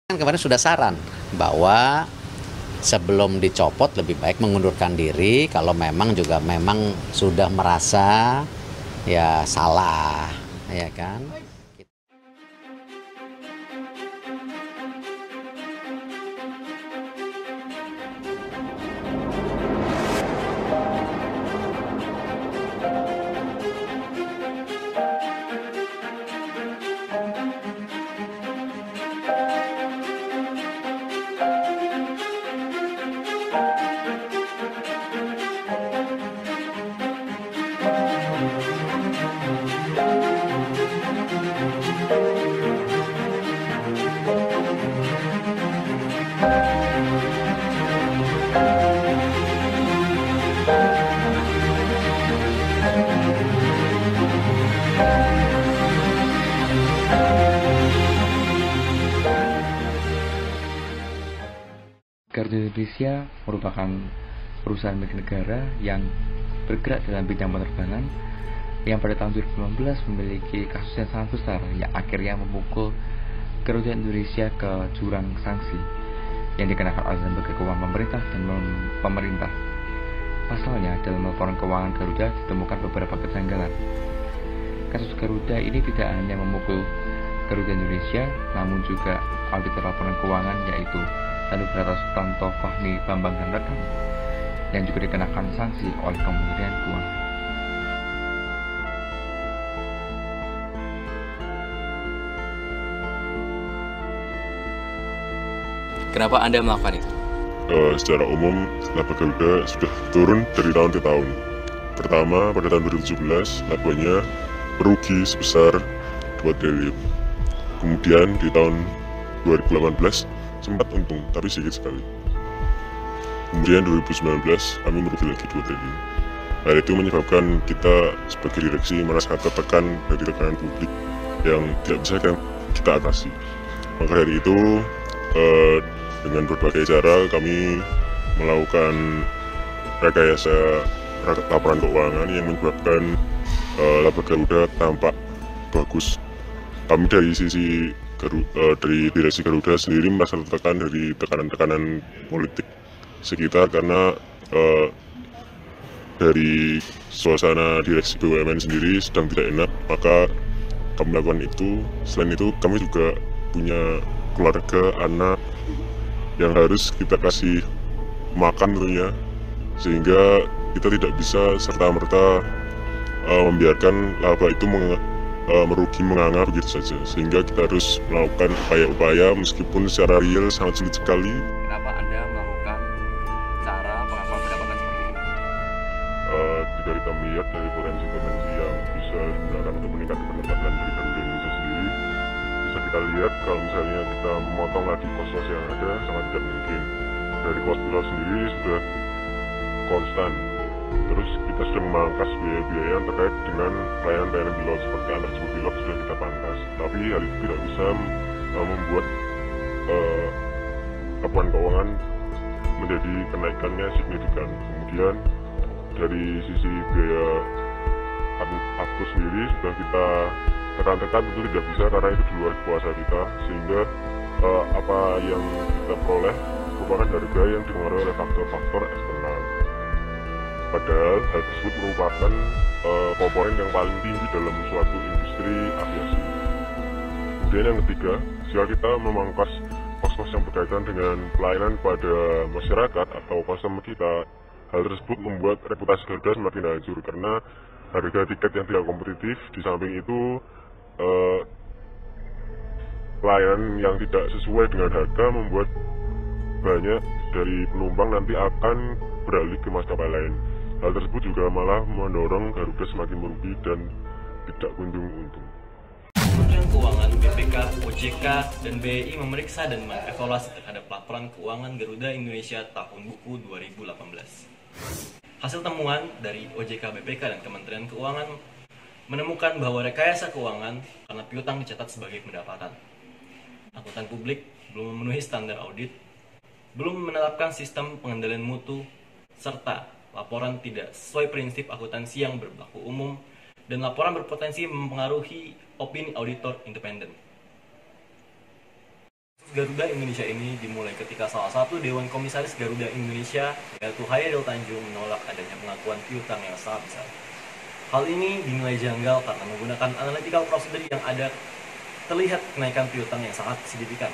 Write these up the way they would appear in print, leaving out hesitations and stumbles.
Kemarin sudah saran bahwa sebelum dicopot lebih baik mengundurkan diri kalau memang sudah merasa ya salah, ya kan. Garuda Indonesia merupakan perusahaan milik negara yang bergerak dalam bidang penerbangan yang pada tahun 2019 memiliki kasus yang sangat besar yang akhirnya memukul Garuda Indonesia ke jurang sanksi yang dikenakan oleh lembaga keuangan pemerintah dan pemerintah. Pasalnya, dalam laporan keuangan Garuda ditemukan beberapa kejanggalan. Kasus Garuda ini tidak hanya memukul Garuda Indonesia, namun juga auditor laporan keuangan yaitu Anugrata Sutanto Fahmi Bambang dan rekan yang juga dikenakan sanksi oleh Kementerian Keuangan. Kenapa Anda melakukan itu? Secara umum, laba Garuda sudah turun dari tahun ke tahun. Pertama, pada tahun 2017, labanya merugi sebesar 2 triliun. Kemudian di tahun 2018, sempat untung, tapi sedikit sekali. Kemudian 2019, kami merugi lagi 2 triliun. Hal itu menyebabkan kita sebagai direksi merasa tertekan dari tekanan publik yang tidak bisa kita atasi. Maka dari itu, dengan berbagai cara kami melakukan rekayasa laporan keuangan yang menyebabkan laba Garuda tampak bagus. Kami dari sisi dari direksi Garuda sendiri merasa tertekan dari tekanan-tekanan politik sekitar karena dari suasana direksi BUMN sendiri sedang tidak enak, maka kami melakukan itu. Selain itu, kami juga punya keluarga, anak yang harus kita kasih makan tentunya, sehingga kita tidak bisa serta-merta membiarkan laba itu merugi menganga begitu saja, sehingga kita harus melakukan upaya-upaya meskipun secara real sangat sulit sekali. Kenapa Anda melakukan cara pengakuan pendapatan seperti ini? Jika kita melihat dari potensi-potensi yang bisa digunakan untuk meningkatkan pendapatan dari Garuda Indonesia sendiri, bisa kita lihat kalau misalnya kita memotong lagi kos-kos yang ada, sangat tidak mungkin. Dari kos pilot sendiri sudah konstan. Terus kita sudah memangkas biaya-biaya yang terkait dengan pelayanan pilot seperti antar jemput pilot sudah kita pangkas. Tapi hal itu tidak bisa membuat laporan keuangan menjadi kenaikannya signifikan. Kemudian dari sisi biaya aktu sendiri sudah kita tekan-tekan, tentu tidak bisa karena itu di luar kuasa kita, sehingga apa yang kita peroleh merupakan harga yang dipengaruhi oleh faktor-faktor eksternal. Padahal hal tersebut merupakan komponen yang paling tinggi dalam suatu industri aviasi. Kemudian yang ketiga, jika kita memangkas kos-kos yang berkaitan dengan pelayanan pada masyarakat atau customer kita, hal tersebut membuat reputasi Garuda semakin hancur karena harga tiket yang tidak kompetitif. Di samping itu, pelayanan yang tidak sesuai dengan harga membuat banyak dari penumpang nanti akan beralih ke maskapai lain. Hal tersebut juga malah mendorong Garuda semakin merugi dan tidak kunjung untung. Kementerian Keuangan, BPK, OJK, dan BEI memeriksa dan mengevaluasi terhadap laporan keuangan Garuda Indonesia tahun buku 2018. Hasil temuan dari OJK, BPK, dan Kementerian Keuangan menemukan bahwa rekayasa keuangan karena piutang dicatat sebagai pendapatan. Akuntan publik belum memenuhi standar audit, belum menetapkan sistem pengendalian mutu, serta laporan tidak sesuai prinsip akuntansi yang berlaku umum, dan laporan berpotensi mempengaruhi opini auditor independen. Garuda Indonesia ini dimulai ketika salah satu Dewan Komisaris Garuda Indonesia, yaitu Hairil Tanjung, menolak adanya pengakuan piutang yang sangat besar. Hal ini dinilai janggal karena menggunakan analytical procedure yang ada terlihat kenaikan piutang yang sangat signifikan.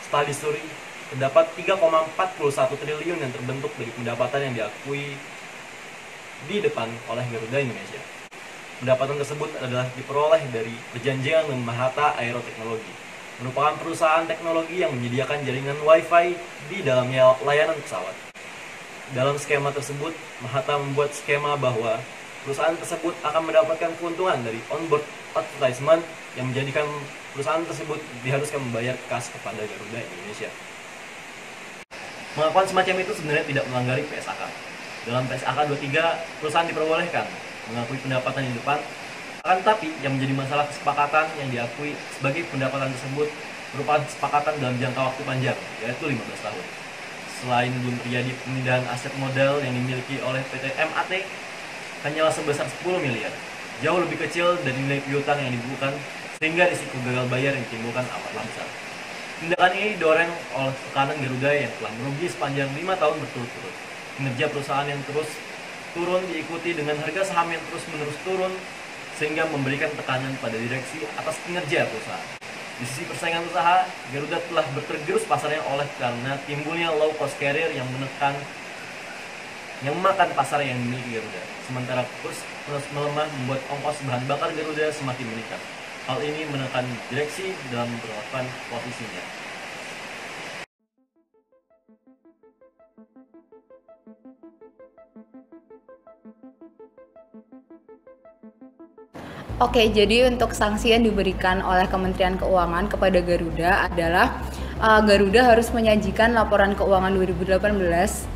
Setelah disuri, terdapat 3,41 triliun yang terbentuk dari pendapatan yang diakui di depan oleh Garuda Indonesia. Pendapatan tersebut adalah diperoleh dari perjanjian dengan Mahata Aeroteknologi, merupakan perusahaan teknologi yang menyediakan jaringan Wi-Fi di dalamnya layanan pesawat. Dalam skema tersebut, Mahata membuat skema bahwa perusahaan tersebut akan mendapatkan keuntungan dari onboard advertisement yang menjadikan perusahaan tersebut diharuskan membayar kas kepada Garuda Indonesia. Melakukan semacam itu sebenarnya tidak melanggar PSAK. Dalam PSAK 23, perusahaan diperbolehkan mengakui pendapatan di depan, akan tetapi yang menjadi masalah kesepakatan yang diakui sebagai pendapatan tersebut merupakan kesepakatan dalam jangka waktu panjang, yaitu 15 tahun. Selain belum terjadi pemindahan aset modal yang dimiliki oleh PT MAT, hanyalah sebesar 10 miliar, jauh lebih kecil dari nilai piutang yang dibukukan, sehingga risiko gagal bayar yang ditimbulkan amatlah besar. Tindakan ini didorong oleh tekanan Garuda yang telah merugi sepanjang 5 tahun berturut-turut. Kinerja perusahaan yang terus turun diikuti dengan harga saham yang terus-menerus turun, sehingga memberikan tekanan pada direksi atas kinerja perusahaan. Di sisi persaingan usaha, Garuda telah bertergerus pasarnya oleh karena timbulnya low cost carrier yang memakan pasar yang dimiliki Garuda. Sementara kurs terus melemah membuat ongkos bahan bakar Garuda semakin meningkat. Hal ini menekan direksi dalam memperlakukan posisinya. Oke, jadi untuk sanksi yang diberikan oleh Kementerian Keuangan kepada Garuda adalah Garuda harus menyajikan laporan keuangan 2018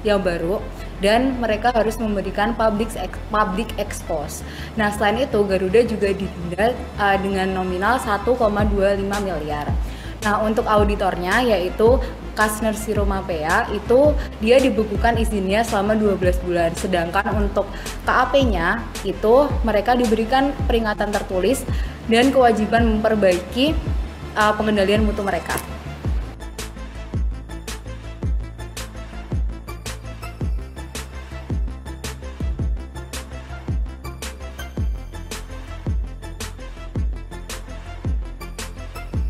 yang baru dan mereka harus memberikan public expose. Nah, selain itu Garuda juga didenda dengan nominal 1,25 miliar. Nah, untuk auditornya yaitu Kastner Siromapea itu dia dibekukan izinnya selama 12 bulan. Sedangkan untuk KAP-nya itu mereka diberikan peringatan tertulis dan kewajiban memperbaiki pengendalian mutu mereka.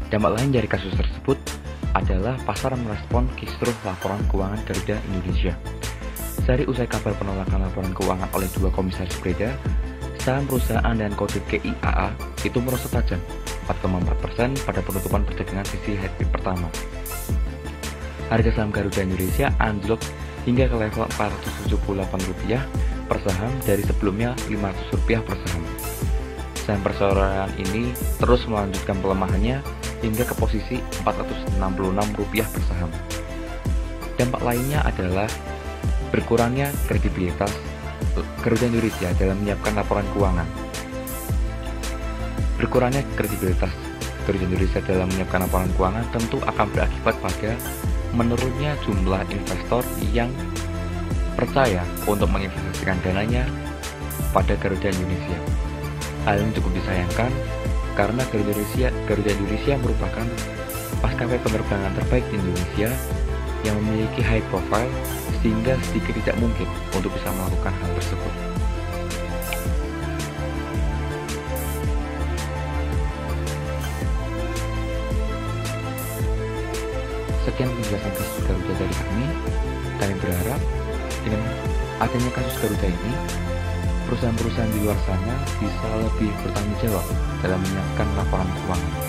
Dampak lain dari kasus tersebut adalah pasar merespon kisruh laporan keuangan Garuda Indonesia. Sehari usai kabar penolakan laporan keuangan oleh dua komisaris berbeda, saham perusahaan dan kode KIAA itu merosot tajam 4,4% pada penutupan perdagangan sesi hari pertama. Harga saham Garuda Indonesia anjlok hingga ke level Rp478 per saham dari sebelumnya Rp500 per saham. Saham perseorangan ini terus melanjutkan pelemahannya hingga ke posisi Rp466 per saham. Dampak lainnya adalah berkurangnya kredibilitas Garuda Indonesia dalam menyiapkan laporan keuangan. Berkurangnya kredibilitas Garuda Indonesia dalam menyiapkan laporan keuangan tentu akan berakibat pada menurunnya jumlah investor yang percaya untuk menginvestasikan dananya pada Garuda Indonesia. Hal ini cukup disayangkan karena Garuda Indonesia merupakan maskapai penerbangan terbaik di Indonesia yang memiliki high profile sehingga sedikit tidak mungkin untuk bisa melakukan hal tersebut. Sekian penjelasan kasus Garuda dari kami. Kami berharap dengan adanya kasus Garuda ini, perusahaan-perusahaan di luar sana bisa lebih bertanggung jawab dalam menyiapkan laporan keuangan.